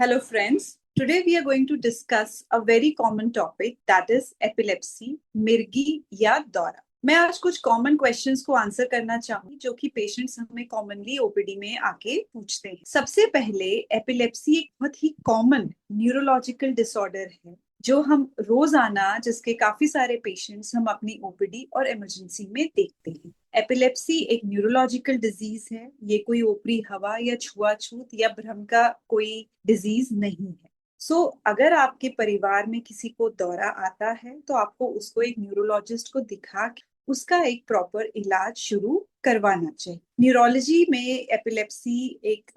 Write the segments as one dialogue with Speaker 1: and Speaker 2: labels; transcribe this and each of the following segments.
Speaker 1: Hello, friends. Today we are going to discuss a very common topic that is epilepsy, मिर्गी या दौरा। मैं आज कुछ कॉमन क्वेश्चंस को आंसर करना चाहूंगी जो कि पेशेंट्स हमें कॉमनली ओपीडी में आके पूछते हैं। सबसे पहले एपिलेप्सी एक बहुत ही कॉमन न्यूरोलॉजिकल डिसऑर्डर है जो हम रोजाना जिसके काफी सारे पेशेंट्स हम अपनी ओपीडी और इमरजेंसी में देखते हैं। एपिलेप्सी एक न्यूरोलॉजिकल डिजीज है। ये कोई ऊपरी हवा या छुआछूत या भ्रम का कोई डिजीज नहीं है। अगर आपके परिवार में किसी को दौरा आता है तो आपको उसको एक न्यूरोलॉजिस्ट को दिखा के उसका एक प्रॉपर इलाज शुरू करवाना चाहिए। न्यूरोलॉजी में एपिलेप्सी एक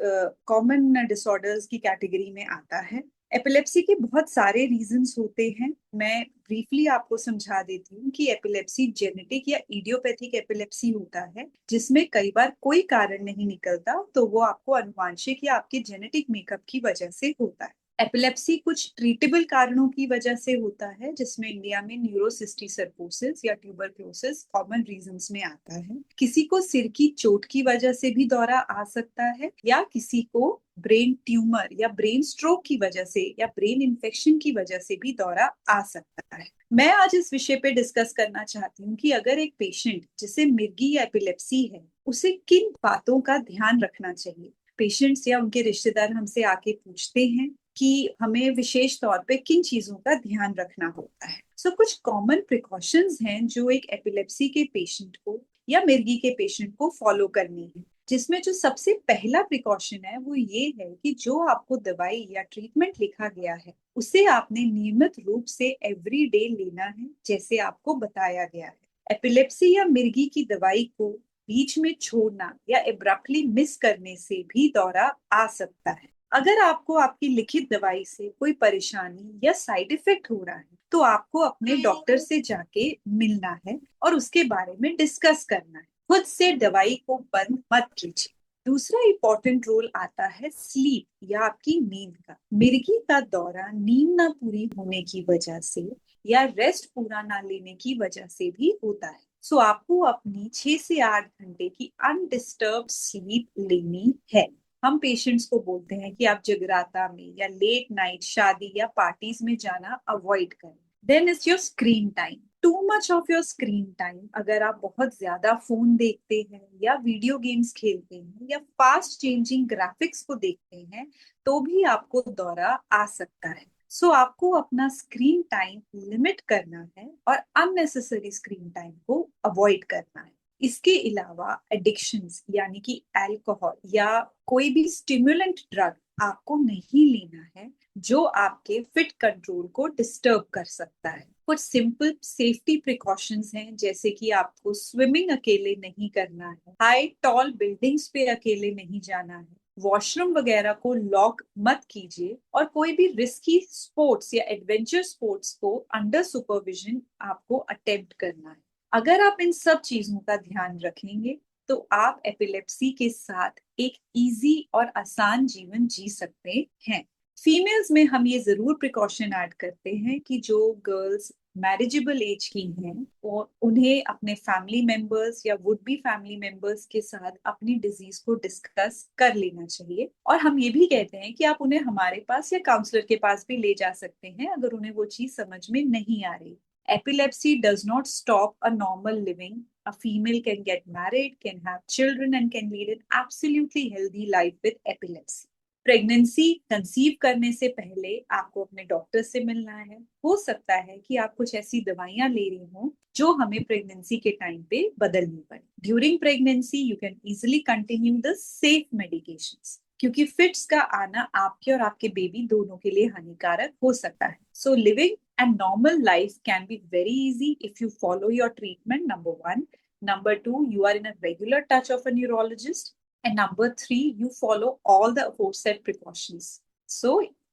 Speaker 1: कॉमन डिसऑर्डर्स की कैटेगरी में आता है। एपिलेप्सी के बहुत सारे रीजंस होते हैं। मैं ब्रीफली आपको समझा देती हूँ कि एपिलेप्सी जेनेटिक या इडियोपैथिक एपिलेप्सी होता है जिसमें कई बार कोई कारण नहीं निकलता, तो वो आपको अनुवांशिक या आपके जेनेटिक मेकअप की वजह से होता है। एपिलेप्सी कुछ ट्रीटेबल कारणों की वजह से होता है जिसमें इंडिया में न्यूरोसिस्टिसरकोसिस या ट्यूबरक्लोसिस कॉमन रीजंस में आता है। किसी को सिर की चोट की वजह से भी दौरा आ सकता है या किसी को ब्रेन ट्यूमर या ब्रेन स्ट्रोक की वजह से या ब्रेन इन्फेक्शन की वजह से भी दौरा आ सकता है। मैं आज इस विषय पे डिस्कस करना चाहती हूँ कि अगर एक पेशेंट जिसे मिर्गी या एपिलेप्सी है उसे किन बातों का ध्यान रखना चाहिए। पेशेंट्स या उनके रिश्तेदार हमसे आके पूछते हैं कि हमें विशेष तौर पे किन चीजों का ध्यान रखना होता है। कुछ कॉमन प्रिकॉशंस हैं जो एक एपिलेप्सी के पेशेंट को या मिर्गी के पेशेंट को फॉलो करनी है, जिसमें जो सबसे पहला प्रिकॉशन है वो ये है कि जो आपको दवाई या ट्रीटमेंट लिखा गया है उसे आपने नियमित रूप से एवरी डे लेना है जैसे आपको बताया गया है। एपिलेप्सी या मिर्गी की दवाई को बीच में छोड़ना या एब्रप्टली मिस करने से भी दौरा आ सकता है। अगर आपको आपकी लिखित दवाई से कोई परेशानी या साइड इफेक्ट हो रहा है तो आपको अपने डॉक्टर से जाके मिलना है और उसके बारे में डिस्कस करना है। खुद से दवाई को बंद मत कीजिए। दूसरा इंपॉर्टेंट रोल आता है स्लीप या आपकी नींद का। मिर्गी का दौरा नींद ना पूरी होने की वजह से या रेस्ट पूरा ना लेने की वजह से भी होता है। आपको अपनी 6 से 8 घंटे की अनडिस्टर्ब स्लीप लेनी है। हम पेशेंट्स को बोलते हैं कि आप जगराता में या लेट नाइट शादी या पार्टीज में जाना अवॉइड करें। Then is your screen time. Too much of your screen time, अगर आप बहुत ज्यादा फोन देखते हैं या वीडियो गेम्स खेलते हैं या फास्ट चेंजिंग ग्राफिक्स को देखते हैं तो भी आपको दौरा आ सकता है। आपको अपना स्क्रीन टाइम लिमिट करना है और अननेसेसरी स्क्रीन टाइम को अवॉइड करना है। इसके अलावा एडिक्शंस यानी कि अल्कोहल या कोई भी स्टिमुलेंट ड्रग आपको नहीं लेना है जो आपके फिट कंट्रोल को डिस्टर्ब कर सकता है। कुछ सिंपल सेफ्टी प्रिकॉशंस हैं जैसे कि आपको स्विमिंग अकेले नहीं करना है, हाई टॉल बिल्डिंग्स पे अकेले नहीं जाना है, वॉशरूम वगैरह को लॉक मत कीजिए और कोई भी रिस्की स्पोर्ट्स या एडवेंचर स्पोर्ट्स को अंडर सुपरविजन आपको अटेम्प्ट करना है। अगर आप इन सब चीजों का ध्यान रखेंगे तो आप एपिलेप्सी के साथ एक इजी और आसान जीवन जी सकते हैं। फीमेल्स में हम ये जरूर प्रिकॉशन ऐड करते हैं कि जो गर्ल्स मैरिजेबल एज की हैं और उन्हें अपने फैमिली मेंबर्स या वुड बी फैमिली मेंबर्स के साथ अपनी डिजीज को डिस्कस कर लेना चाहिए। और हम ये भी कहते हैं कि आप उन्हें हमारे पास या काउंसलर के पास भी ले जा सकते हैं अगर उन्हें वो चीज समझ में नहीं आ रही। Epilepsy does not stop a normal living. A female can get married, can have children, and can lead an absolutely healthy life with epilepsy. Pregnancy conceive करने से पहले आपको अपने डॉक्टर से मिलना है। हो सकता है कि आप कुछ ऐसी दवाइयां ले रही हो जो हमें प्रेगनेंसी के टाइम पे बदलनी पड़े। During pregnancy you can easily continue the safe medications क्योंकि फिट्स का आना आपके और आपके बेबी दोनों के लिए हानिकारक हो सकता है। Living and normal life can be very easy if you follow your treatment, number one. Number two, you are in a regular touch of a neurologist. And number three, you follow all the aforesaid precautions.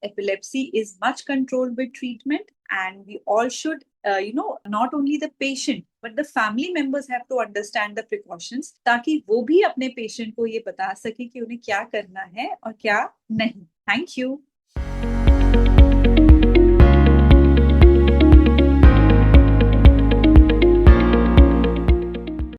Speaker 1: Epilepsy is much controlled with treatment, and we all should, not only the patient, but the family members have to understand the precautions ताकि वो भी अपने patient को ये बता सके कि उन्हें क्या करना है और क्या नहीं। Thank you.